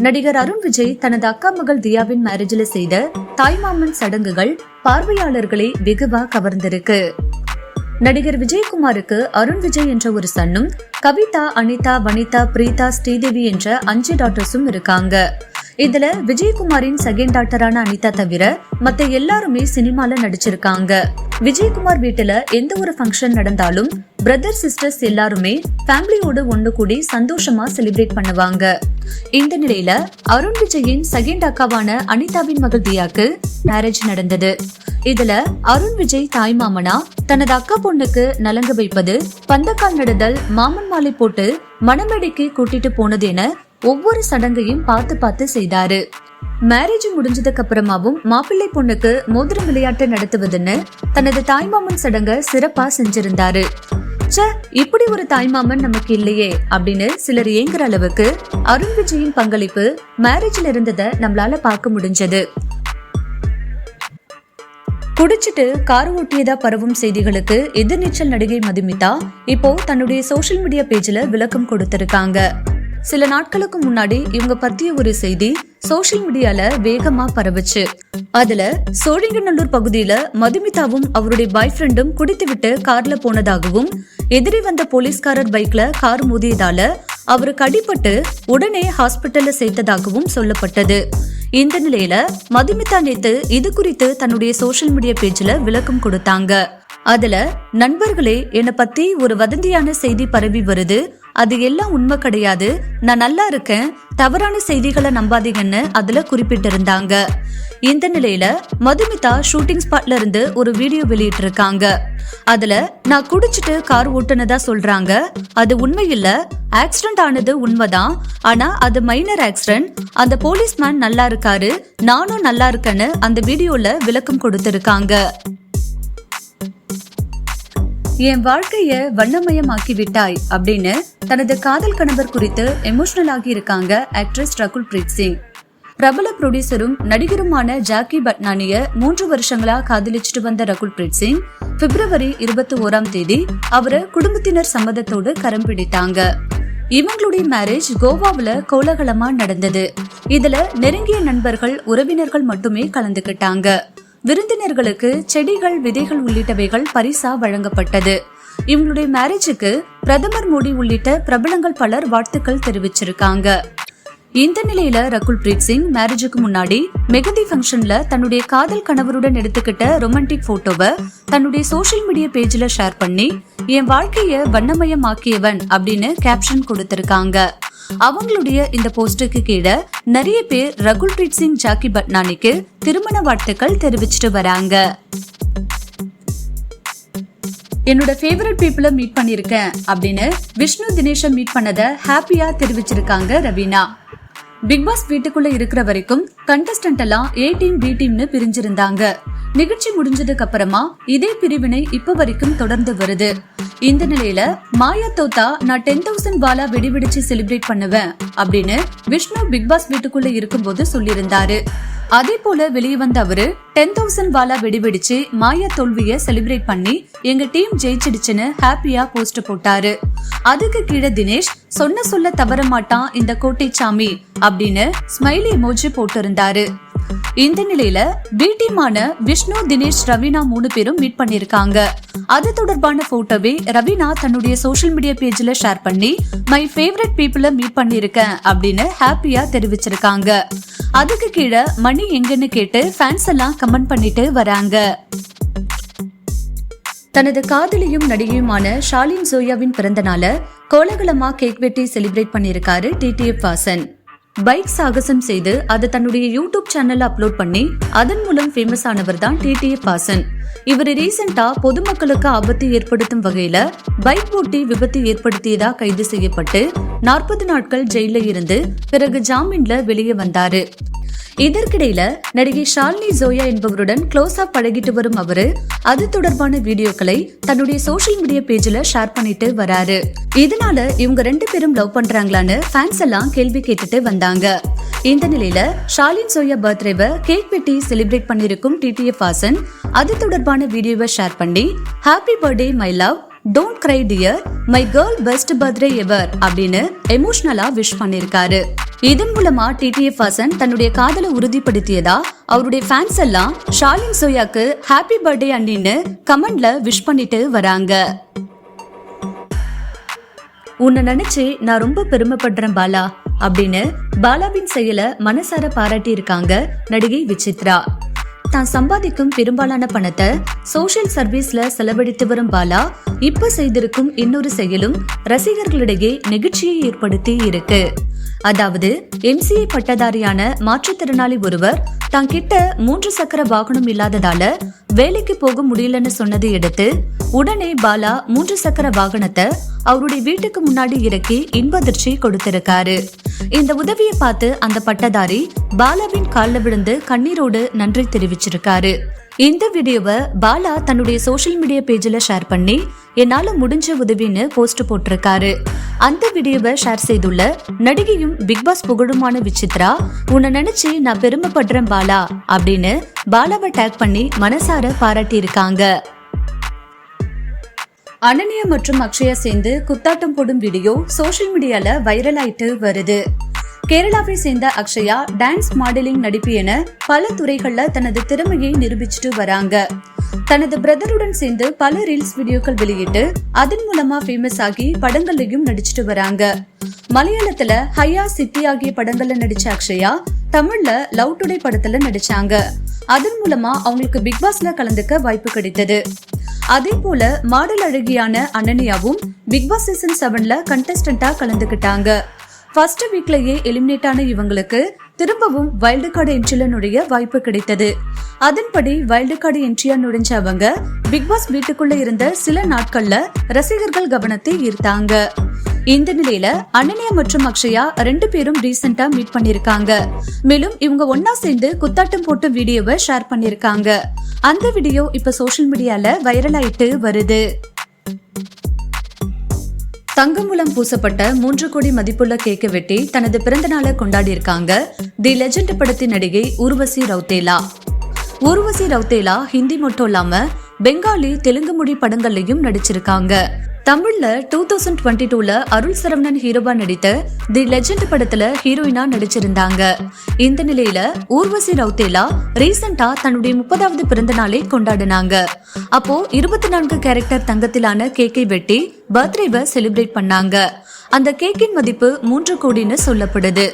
நடிகர் அருண் விஜய் தனது அக்கா மகள் தியாவின் மேரேஜ்ல செய்த தாய்மாமன் சடங்குகள் பார்வையாளர்களை வெகுவா கவர்ந்திருக்கு. நடிகர் விஜயகுமாருக்கு அருண் விஜய் என்ற ஒரு சன்னும், கவிதா, அனிதா, வனிதா, பிரீதா, ஸ்ரீதேவி என்ற 5 டாட்டர்ஸும் இருக்காங்க. இதுல விஜயகுமாரின் செகண்ட் டாட்டரான அனிதா தவிர மத்த எல்லாருமே சினிமால நடிச்சிருக்காங்க. விஜயகுமார் வீட்டுல எந்த ஒரு ஃபங்க்ஷன் நடந்தாலும் பிரதர் சிஸ்டர்ஸ் எல்லாருமே ஃபேமிலியோடு ஒண்ணு கூடி சந்தோஷமா செலிப்ரேட் பண்ணுவாங்க. இந்த நிலையில அருண் விஜயின் செகண்ட் அக்காவான அனிதாவின் மகள் தியாக்கு மேரேஜ் நடந்தது. இதுல அருண் விஜய் தாய் மாமனா தனது அக்கா பொண்ணுக்கு நலங்கு வைப்பது, பந்தக்கால் நடுதல், மாமன் மாலை போட்டு மணமேடைக்கு கூட்டிட்டு போனது என ஒவ்வொரு சடங்கையும் பார்த்து செய்தாரு. மேரேஜ் முடிஞ்சதுக்கு அப்புறமாவும் மாப்பிள்ளை பொண்ணுக்கு மோதிரம் விளையாட்டு நடத்துவதுன்னு தனது தாய்மாமன் சடங்க சிறப்பா செஞ்சிருந்தாரு. இப்படி ஒரு தாய்மாமன் நமக்கு இல்லையே அப்படின்னு சிலர் ஏங்குற அளவுக்கு அருண் விஜயின் பங்களிப்பு மேரேஜ்ல இருந்ததை நம்மளால பார்க்க முடிஞ்சது. குடிச்சிட்டு கார் ஓட்டியதா பரவும் செய்திகளுக்கு எதிர்நீச்சல் நடிகை மதுமிதா இப்போ தன்னுடைய சோசியல் மீடியா பேஜ்ல விளக்கம் கொடுத்திருக்காங்க. சில நாட்களுக்கு முன்னாடி இவங்க பத்திய ஒரு செய்தி சோசியல் மீடியால வேகமா பரவுச்சு. அதுல சோழிங்கநல்லூர் பகுதியில மதுமிதாவும் அவருடைய பாய் ஃப்ரெண்டும் குடித்துவிட்டு கார்ல போனதாகவும், எதிரே வந்த போலீஸ்காரர் பைக்ல கார் மோதியதால அவருக்கு அடிபட்டு உடனே ஹாஸ்பிட்டல்ல சேர்த்ததாகவும் சொல்லப்பட்டது. இந்த நிலையில மதுமிதா நேத்து இது குறித்து தன்னுடைய சோசியல் மீடியா பேஜ்ல விளக்கம் கொடுத்தாங்க. அதுல, நண்பர்களே, என்னை பத்தி ஒரு வதந்தியான செய்தி பரவி வருது, அது எல்லாம் உண்மை கிடையாது, நான் நல்லா இருக்கேன், தவறான செய்திகளை நம்பாதீங்கன்னு அதுல குறிப்பிட்டிருந்தாங்க. இந்த நிலையில மதுமிதா ஷூட்டிங் ஸ்பாட்ல இருந்து ஒரு வீடியோ வெளியிட்டு இருக்காங்க. அதுல, நான் குடிச்சிட்டு கார் ஓட்டுனதா சொல்றாங்க, அது உண்மை இல்ல, ஆக்சிடென்ட் ஆனது உண்மைதான், ஆனா அது மைனர் ஆக்சிடென்ட், அந்த போலீஸ்மேன் நல்லா இருக்காரு, நானும் நல்லா இருக்கேன்னு அந்த வீடியோல விளக்கம் கொடுத்திருக்காங்க. என் வாழ்க்கைய வண்ணமயமாக்கி விட்டாய் அப்படின்னு தனது காதல் கணவர் குறித்து எமோஷனல் ஆகி இருக்காங்க ஆக்ட்ரஸ் ரகுல் பிரீத் சிங். பிரபல ப்ரொடியூசரும் நடிகருமான ஜாக்கி பட்னானிய 3 வருஷங்களா காதலிச்சுட்டு வந்த ரகுல் பிரீத் சிங் பிப்ரவரி 21 அவரை குடும்பத்தினர் சம்மதத்தோடு கரம் பிடித்தாங்க. இவங்களுடைய மேரேஜ் கோவாவுல கோலாகலமா நடந்தது. இதுல நெருங்கிய நண்பர்கள், உறவினர்கள் மட்டுமே கலந்துகிட்டாங்க. விருந்தினர்களுக்கு செடிகள், விதைகள் உள்ளிட்டவைகள் பரிசா வழங்கப்பட்டது. இவங்களுடைய மேரேஜுக்கு பிரதமர் மோடி உள்ளிட்ட பிரபலங்கள் பலர் வாழ்த்துக்கள் தெரிவிச்சிருக்காங்க. இந்த நிலையில ரகுல் பிரீத் சிங் மேரேஜுக்கு முன்னாடி மெகந்தி ஃபங்க்ஷன்ல தன்னுடைய காதல் கணவருடன் எடுத்துக்கிட்ட ரொமான்டிக் போட்டோவை தன்னுடைய சோசியல் மீடியா பேஜ்ல ஷேர் பண்ணி, என் வாழ்க்கைய வண்ணமயமாக்கியவன் அப்படின்னு கேப்ஷன் கொடுத்திருக்காங்க. அவங்களுடைய இந்த போஸ்டுக்கு கீழே நிறைய பேர் ரகுல் பிரீத் சிங், ஜாக்கி பட்னானிக்கு திருமண வாழ்த்துக்கள் தெரிவிச்சிட்டு வராங்க. என்னோட ஃபேவரட் பீப்புளை மீட் பண்ணிருக்கேன் அப்படின்னு விஷ்ணு தினேஷை மீட் பண்ணத ஹாப்பியா தெரிவிச்சிருக்காங்க ரவீனா. பிக் பாஸ் வீட்டுக்குள்ள இருக்கிற வரைக்கும் கண்டஸ்டன்ட் எல்லாம் A டீம் B டீம்னு பிரிஞ்சிருந்தாங்க. நிகழ்ச்சி முடிஞ்சதுக்கு அப்புறமா இதே பிரிவினை இப்ப வரைக்கும் தொடர்ந்து வருது. இந்த நிலையில மாயா தோத்தா நான் 10,000 வாலா வெடிவெடிச்சு செலிப்ரேட் பண்ணுவேன் அப்படின்னு விஷ்ணு பிக் பாஸ் வீட்டுக்குள்ள இருக்கும்போது சொல்லியிருந்தாரு. அதே போல வெளியே வந்த அவரு 10,000 வாலா வெடிவெடிச்சு மாயா தோல்விய செலிப்ரேட் பண்ணி எங்க டீம் ஜெயிச்சிடுச்சுன்னு ஹாப்பியா போஸ்ட் போட்டாரு. அதுக்கு கீழே தினேஷ் சொல்ல தவற மாட்டான் இந்த கோட்டை சாமி அப்படின்னு ஸ்மைலி எமோஜி போட்டு இருந்தாரு. இந்த நிலையில பி டீமான விஷ்ணு, தினேஷ், ரவீனா 3 பேரும் மீட் பண்ணிருக்காங்க. அது தொடர்பான போட்டோவை ரவீனா தன்னுடைய சோசியல் மீடியா பேஜ்ல ஷேர் பண்ணி, மை ஃபேவரட் பீப்புளை மீட் பண்ணிருக்கேன் அப்படின்னு ஹாப்பியா தெரிவிச்சிருக்காங்க. அதுக்கு கீழே மணி எங்கன்னு கேட்டு ஃபேன்ஸ் எல்லாம் கமெண்ட் பண்ணிட்டு வராங்க. தனது காதலியும் நடிகையுமான ஷாலின் ஜோயாவின் பிறந்த நாள கோலாகலமா கேக் வெட்டி செலிப்ரேட் பண்ணிருக்காரு TTF வாசன். பைக் சாகசம் செய்து அதை தன்னுடைய யூடியூப் சேனல்ல அப்லோட் பண்ணி அதன் மூலம் ஃபேமஸ் ஆனவர் தான் TTF வாசன். இவர் ரீசெண்டா பொதுமக்களுக்கு ஆபத்து ஏற்படுத்தும் வகையில பைக் ஓட்டி விபத்து ஏற்படுத்தியதா கைது செய்யப்பட்டு 40 நாட்கள் ஜெயில இருந்து பிறகு ஜாமீன்ல வெளியே வந்தாரு. இதற்கிடையில நடிகை ஷாலினி ஜோயா என்பவருடன் க்ளோஸா பழகிட்டு வரும் அவரு அது தொடர்பான வீடியோக்களை தன்னுடைய சோசியல் மீடியா பேஜ்ல ஷேர் பண்ணிட்டு வராரு. இதனால இவங்க 2 பேரும் லவ் பண்றாங்களான்னு ஃபேன்ஸ் எல்லாம் கேள்வி கேட்டுட்டு வந்தாங்க. இந்த நிலையில ஷாலின் ஜோயா பர்த்டேவை கேக் வெட்டி செலிப்ரேட் பண்ணிருக்கும் TTF வாசன் அது தொடர்பான வீடியோவை ஷேர் பண்ணி, happy birthday my love, don't cry dear, my girl best birthday ever அப்படின்னு எமோஷனலா விஷ் பண்ணிருக்காரு. இதன் மூலமா டிடிஎஃப் வாசன் தன்னுடைய காதலை உறுதிப்படுத்தியதா அவருடைய ஃபேன்ஸ் எல்லாம் ஷாலின் சோயாக்கு ஹாப்பி பர்த்டே அண்ணின்னு கமெண்ட்ல விஷ் பண்ணிட்டு வராங்க. உன்னை நினைச்சு நான் ரொம்ப பெருமைப்படுறேன் பாலா அப்படின்னு பாலாவின் செயலை மனசார பாராட்டி இருக்காங்க நடிகை விசித்ரா. தான் சம்பாதிக்கும் பெரும்பாலான பணத்தை சோஷியல் சர்வீஸ்ல செலவழித்து வரும் பாலா இப்ப செய்திருக்கும் இன்னொரு செயலும் ரசிகர்களிடையே நெகிழ்ச்சியை ஏற்படுத்தி இருக்கு. அதாவது MCA பட்டதாரியான மாற்றுத்திறனாளி ஒருவர் தான் கிட்ட 3 சக்கர வாகனம் இல்லாததால வேலைக்கு போக முடியலன்னு சொன்னதை எடுத்து உடனே பாலா 3 சக்கர வாகனத்தை அவருடைய வீட்டுக்கு முன்னாடி இறக்கி இன்பதிர்ச்சி கொடுத்திருக்காரு. இந்த உதவியை பார்த்து அந்த பட்டதாரி பாலாவின் காலில் விழுந்து கண்ணீரோடு நன்றி தெரிவிச்சிருக்காரு. இந்த வீடியோவை பாலா தன்னுடைய சோஷியல் மீடியா பேஜ்ல ஷேர் பண்ணி என்னால முடிஞ்ச உதவின்னு போஸ்ட் போட்டிருக்காரு. அந்த வீடியோவை ஷேர் செய்துள்ள நடிகையும் பிக்பாஸ் புகழுமான விசித்ரா, உன்னை நினைச்சு நான் பெருமைப்படுறேன் பாலா அப்படின்னு பாலாவை டேக் பண்ணி மனசார பாராட்டி இருக்காங்க. அனன்யா மற்றும் அக்ஷயா சேர்ந்து குத்தாட்டம் போடும் வீடியோ சோஷியல் மீடியால வைரல் ஆயிட்டு வருது. கேரளாவை சேர்ந்த அக்ஷயா டான்ஸ், மாடலிங், நடிப்பு என பல துறைகள்ல தனது திறமையை நிரூபிச்சுட்டு வராங்க. தனது பிரதருடன் சேர்ந்து பல ரீல்ஸ் வீடியோக்கள் வெளியிட்டு அதன் மூலமா ஃபேமஸ் ஆகி படங்கள்லயும் நடிச்சிட்டு வராங்க. மலையாளத்துல ஹையா, சித்தி ஆகிய படங்கள்ல நடிச்ச அக்ஷயா தமிழ்ல லவ் டுடே படத்துல நடிச்சாங்க. அதன் மூலமா அவங்களுக்கு பிக்பாஸ்ல கலந்துக்க வாய்ப்பு கிடைத்தது. அதே போல மாடல் அழகியான அனன்யாவும் பிக்பாஸ் சீசன் 7ல கண்டஸ்டன்டா கலந்துக்கிட்டாங்க. ஃபர்ஸ்ட் வீக்லயே எலிமினேட் ஆன இவங்களுக்கு திரும்பவும் வைல்டு கார்டு என்ட்ரில நுழைய வாய்ப்பு கிடைத்தது. அதன்படி வைல்டு கார்டு என்ட்ரியா நுழைஞ்ச அவங்க பிக்பாஸ் வீட்டுக்குள்ள இருந்த சில நாட்கள்ல ரசிகர்கள் கவனத்தை ஈர்த்தாங்க. இந்த நிலையில அனன்யா மற்றும் அக்ஷயா 2 பேரும் ரீசெண்டா மீட் பண்ணிருக்காங்க. மேலும் இவங்க ஒன்னா சேர்ந்து குத்தாட்டம் போட்டு வீடியோவை ஷேர் பண்ணிருக்காங்க. அந்த வீடியோ இப்ப சோஷியல் மீடியால வைரல் ஆயிட்டு வருது. தங்கமூலம் பூசப்பட்ட 3 கோடி மதிப்புள்ள கேக்கை வெட்டி தனது பிறந்த நாளை கொண்டாடி இருக்காங்க தி லெஜெண்ட் படத்தின் நடிகை ஊர்வசி ரவுத்தேலா. ஊர்வசி ரவுத்தேலா ஹிந்தி மட்டும் இல்லாம பெங்காலி, தெலுங்கு மொழி படங்கள்லயும் நடிச்சிருக்காங்க. தமிழ்ல 2022ல அருள் சரவணன் ஹீரோவா நடித்த தி லெஜெண்ட் படத்துல ஹீரோயினா நடிச்சிருந்தாங்க. இந்த நிலையில ஊர்வசி ரவுத்தேலா ரீசெண்டா தன்னுடைய 30வது பிறந்த நாளை கொண்டாடினாங்க. அப்போ 24 கேரக்டர் தங்கத்திலான கேக்கை வெட்டி பர்த்டேவை செலிப்ரேட் பண்ணாங்க. அந்த கேக்கின் மதிப்பு 3 கோடின்னு சொல்லப்படுது.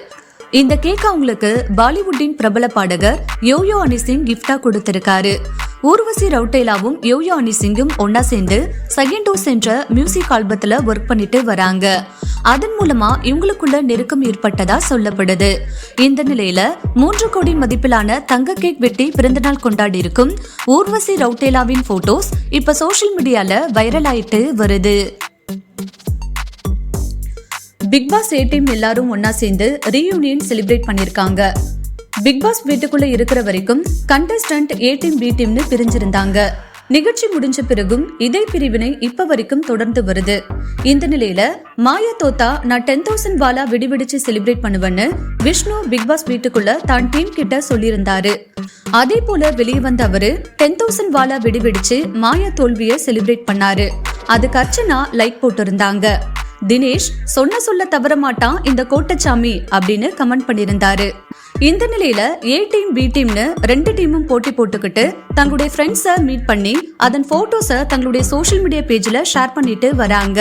இந்த கேக் அவங்களுக்கு பாலிவுட்டின் பிரபல பாடகர் யோயோ ஹனி சிங் கிஃப்டா கொடுத்திருக்காரு. ஊர்வசி ரவுட்டேலாவும் யோயோ ஹனி சிங்கும் ஒன்னா சேர்ந்து செகண்ட் டோஸ் என்ற மியூசிக் ஆல்பத்துல ஒர்க் பண்ணிட்டு வராங்க. அதன் மூலமா இவங்களுக்குள்ள நெருக்கம் ஏற்பட்டதா சொல்லப்படுது. இந்த நிலையில 3 கோடி மதிப்பிலான தங்க கேக் வெட்டி பிறந்தநாள் கொண்டாடி இருக்கும் ஊர்வசி ரவுட்டேலாவின் போட்டோஸ் இப்ப சோஷியல் மீடியால வைரல் ஆயிட்டு வருது. பிக்பாஸ் A டீம் எல்லாரும் ஒன்னா சேர்ந்து ரீயூனியன் செலிப்ரேட் பண்ணிருக்காங்க. பிக்பாஸ் வீட்டுக்குள்ள இருக்கிற வரைக்கும் கண்டஸ்டன்ட் A டீம் B டீம்னு பிரிஞ்சிருந்தாங்க. நிகழ்ச்சி முடிஞ்ச பிறகும் இதே பிரிவினை இப்ப வரைக்கும் தொடர்ந்து வருது. இந்த நிலையில மாயா தோத்தா நான் 10,000 வாலா வெடிவெடிச்சு செலிப்ரேட் பண்ணுவேன்னு விஷ்ணு பிக்பாஸ் வீட்டுக்குள்ள தான் டீம் கிட்ட சொல்லியிருந்தாரு. அதே போல வெளியே வந்த அவரு 10,000 வாலா வெடிவெடிச்சு மாயா தோல்விய செலிப்ரேட் பண்ணாரு. அதுக்கு அர்ச்சனா லைக் போட்டிருந்தாங்க. தினேஷ் சொல்ல தவற மாட்டான் இந்த கோட்டச்சாமி அப்படின்னு கமெண்ட் பண்ணிருந்தாரு. இந்த நிலையில A டீம் B டீம்னு 2 டீமும் போட்டி போட்டுக்கிட்டு தங்களுடைய ஃப்ரெண்ட்ஸை மீட் பண்ணி அதன் போட்டோஸை தங்களுடைய சோஷியல் மீடியா பேஜ்ல ஷேர் பண்ணிட்டு வராங்க.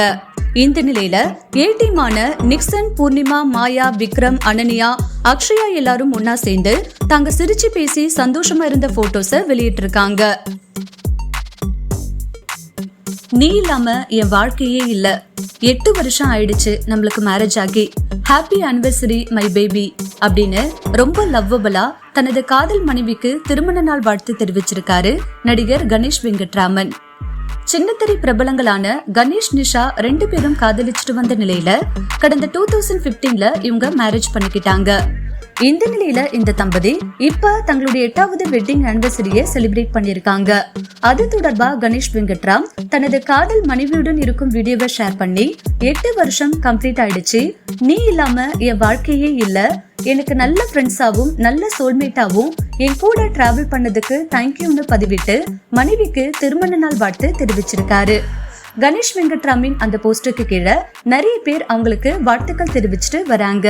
இந்த நிலையில A டீமான நிக்சன், பூர்ணிமா, மாயா, விக்ரம், அனன்யா, அக்ஷயா எல்லாரும் ஒன்னா சேர்ந்து தாங்க சிரிச்சு பேசி சந்தோஷமா இருந்த போட்டோஸை வெளியிட்டிருக்காங்க. நீ இல்லாம என் வாழ்க்கையே இல்ல, 8 வருஷம் ஆயிடுச்சு நம்மளுக்கு மேரேஜ் ஆகி, ஹாப்பி ஆனிவர்சரி மை பேபி அப்படின்னு ரொம்ப லவ்வபிளா தனது காதல் மனைவிக்கு திருமண நாள் வாழ்த்து தெரிவிச்சிருக்காரு நடிகர் கணேஷ் வெங்கட்ராமன். சின்னத்திரை பிரபலங்களான கணேஷ், நிஷா 2 பேரும் காதலிச்சுட்டு வந்த நிலையில கடந்த 2015ல இவங்க மேரேஜ் பண்ணிக்கிட்டாங்க. இந்த நிலையில இந்த தம்பதி இப்ப தங்களுடைய 8வது வெட்டிங் ஆனிவர்சரியை செலிப்ரேட் பண்ணிருக்காங்க. அது தொடர்பா கணேஷ் வெங்கட்ராம் தனது காதல் மனைவியுடன் இருக்கும் வீடியோவை ஷேர் பண்ணி 8 வருஷம் கம்ப்ளீட் ஆயிடுச்சு, நீ இல்லாம என் வாழ்க்கையே இல்ல, எனக்கு நல்ல ஃப்ரெண்ட்ஸாவும் நல்ல சோல்மேட்டாவும் என் கூட டிராவல் பண்ணதுக்கு தேங்க்யூன்னு பதிவிட்டு மனைவிக்கு திருமண நாள் வாழ்த்து தெரிவிச்சிருக்காரு. கணேஷ் வெங்கட்ராமின் அந்த போஸ்டருக்கு கீழே நிறைய பேர் அவங்களுக்கு வாழ்த்துக்கள் தெரிவிச்சுட்டு வராங்க.